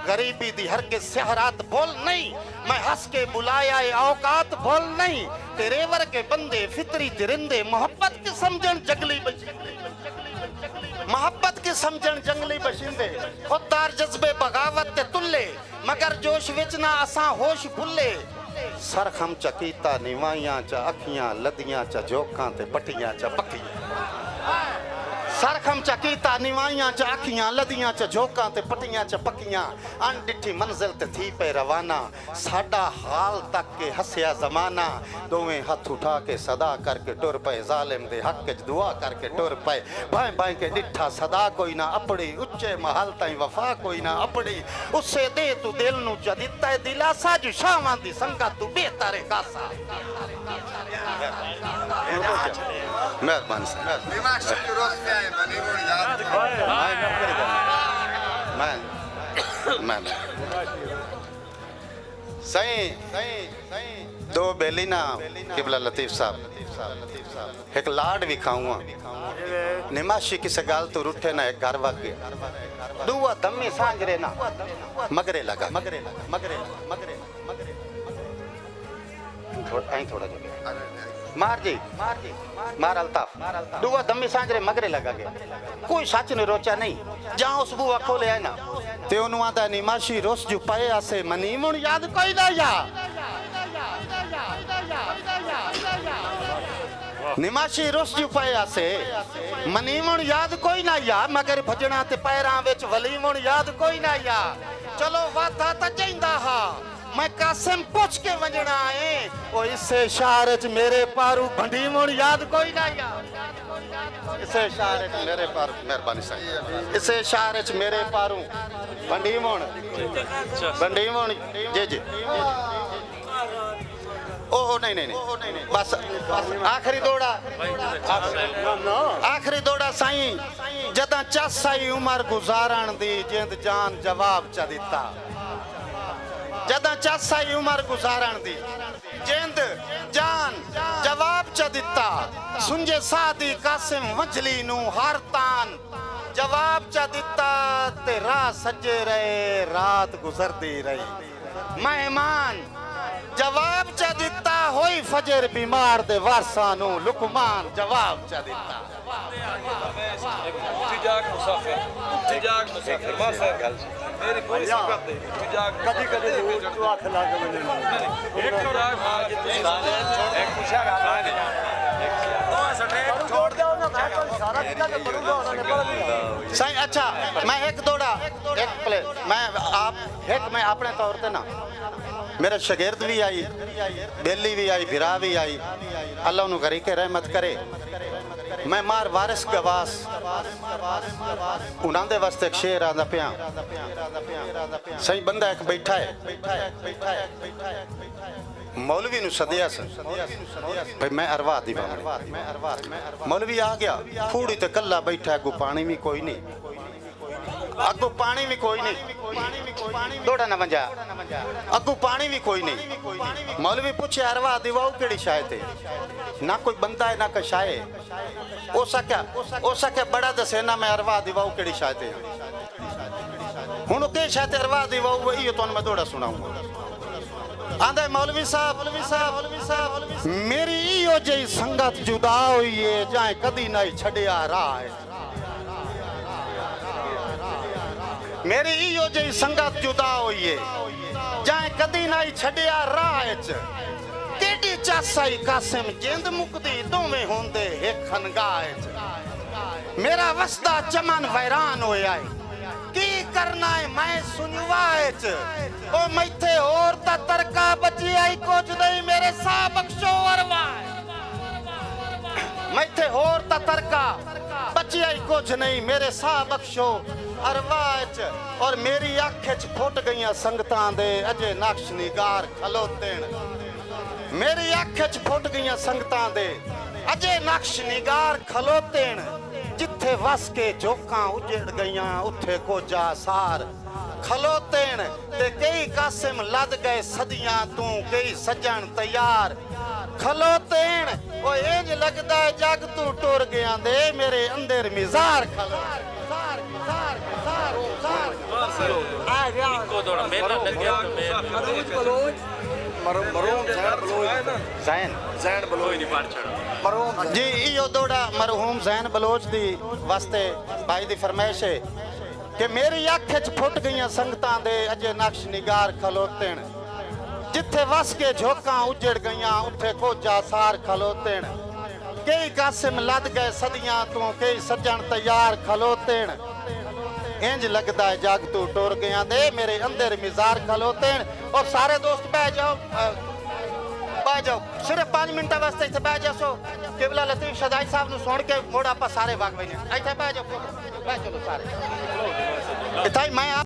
गरीबी दी हर के सहरात बोल नहीं, मैं हंस के बुलाया ए औकात बोल नहीं, तेरे वर्गे बंदे फितरी तिरिंदे मोहब्बत के समझन जंगली मोहब्बत के समझन जंगली बशिंदे, खुददार जज्बे बगावत ते तुल्ले, मगर जोश विच ना असां होश भुल्ले। सरखम चकीता निवाइयां च अखियां लदियां च जोकां ते पटियां च पक्कियां। सरखम चकीता निवाइयां च अखियां लदियां च जोकां ते पटियां च पक्कियां। अनडिठी मंजिल ते थी पे रवाना, साडा हाल तक के हसिया जमाना। दोवें हथ उठा के सदा करके टुर पे, जालिम दे हक च दुआ करके टुर पे। बाएं बाएं के डिठा सदा कोई ना अपड़ी, उच्चे महल ताईं वफा कोई ना अपड़ी। उसे दे तू दिल नू च दिता है दिलासा, जो शावां दी संगत तू बेहतर कासा। मेहरबानी सही दो बेली ना किबला लतीफ साहब एक लाड भी खाऊंगा निमाशी किस गाल तो रुठे ना एक घर वग गया दुआ दमी सांजरे ना मगरे लगा मगरे मगरे मगरे मगरे थोड़ा जो मार जी मार अल्ताफ दुआ दमी सांजरे मगरे लगा गया कोई सच ने रोचा नहीं जहां उस बुआ खोले है ना ते ओनु आदा निमाशी रोस जो पाए आसे मनी मुन याद कोई ना या निमाशी रोस जो पाए आसे मनी मुन याद कोई ना या मगर भजना ते पैरां विच वली मुन याद कोई ना या चलो वादा ता जैंदा हा मैं कासिम पूछ के वंजना है ओ इसे शहर च मेरे पारू भंडी मुन याद कोई ना या इसे शहर च मेरे पारू मेहरबानी साहब इसे शहर च मेरे पारू भंडी मुन जी जी ओ नहीं बस आखिरी दौड़ा साईं जदा चस आई उमर गुजारण दी जिंद जान जवाब च दिता जदा चस आई उमर गुजारण दी जिंद जान जवाब च दिता सुंजे सादी कासिम वंजली नू हर तान जवाब च दिता ते राह सजे रहे रात गुजरती रही मेहमान जवाब च दिता होई फजर बीमार दे वारसा नू लुकमान जवाब च दिता जाग मुसाफिर मासा गल मेरी पूरी सिफत दे जाग कदी तू हाथ ला के मैंने एक जाग मां जी तू एक पूछा गाने तो सटे छोड़ दो ना मैं सारा किला के पढ़ूंगा उन्होंने सही अच्छा मैं एक दौड़ा एक प्ले मैं अपने तौर पे ना मेरे शागिर्द भी आई बेली भी आई भिरा भी आई अल्लाह उन्होंने करी के रहमत करे मैं मार वारिस गवास उन्होंने वास्ते एक शेर आंदा पिया सही बंदा एक बैठा है मौलवी नु सदिया भाई मैं अरवा दी मौलवी आ गया फूड़ी ते कल्ला बैठा अगू पानी भी कोई नहीं अगू पानी भी कोई नहीं दौड़ा ना वंजा अगू पानी भी कोई नहीं मौलवी पूछे अरवा दिवाओ केड़ी शायद है ना कोई बंदा है ना कोई शाये ओ सका बड़ा दसे ना मैं अरवा दिवाओ केड़ी शायद है हुन के शायद अरवा दिवाओ वही तो मैं दौड़ा सुनाऊंगा आंदा मौलवी साहब मेरी इहो जई संगत जुदा हुई है जाए कदी नहीं छड़िया राह है मेरी इहो जई संगत जुदा हुई है जाए कदी नहीं छड़िया राह केडी चासाई कासिम जिंद मुकदी दोवें होंदे एक खनगाह मेरा वसदा चमन वैरान होया है की करना है मैं सुनवाए ओ मैथे और ता तरका बची आई कुछ नहीं मेरे सा बख्शो अरवा मैथे और ता तरका बची आई कुछ नहीं मेरे सा बख्शो अरवाच और मेरी आंखें च फुट गईयां संगतां दे अजे नक्श निगार खलोतेन मेरी आंखें च फुट गईयां संगतां दे अजे नक्श निगार खलोतेन जिथे वस के जोकां उजड़ गईयां उथे कोजा सार खलोतेन ते कई कासिम लद गए सदियां तू कई सजन तैयार खलोतेन ओ इंज लगदा जग तू टुर गया दे मेरे अंदर मिजार खलो ਇੱਕੋ ਦੌੜ ਮੇਲਾ ਲੱਗਿਆ ਤੇ ਮੇਲ ਜ਼ੈਨ ਕੋਈ ਨਹੀਂ ਪੜ ਛੜਾ जी इहो दौड़ा मरहूम जैन बलोच दी वास्ते भाई दी फरमाइश है कि मेरी अख च फुट गईयां संगतां दे अजे नक्श निगार खलोतेन जिथे वस के झोंकां उजड़ गईयां उठे कोजा सार खलोतेन कई कासिम लद गए सदियां तू कई सज्जन तैयार खलोतेन इंज लगदा है जग तू टुर गया दे मेरे अंदर मिजार खलोतेन और सारे दोस्त बह जाओ सिर्फ 5 मिनट वास्ते इत्थे बह जासो किबला लतीफ शदाई साहब नु सुन के मुड़ आपां सारे वग वने इत्थे बह जाओ चलो सारे इत्थे मैं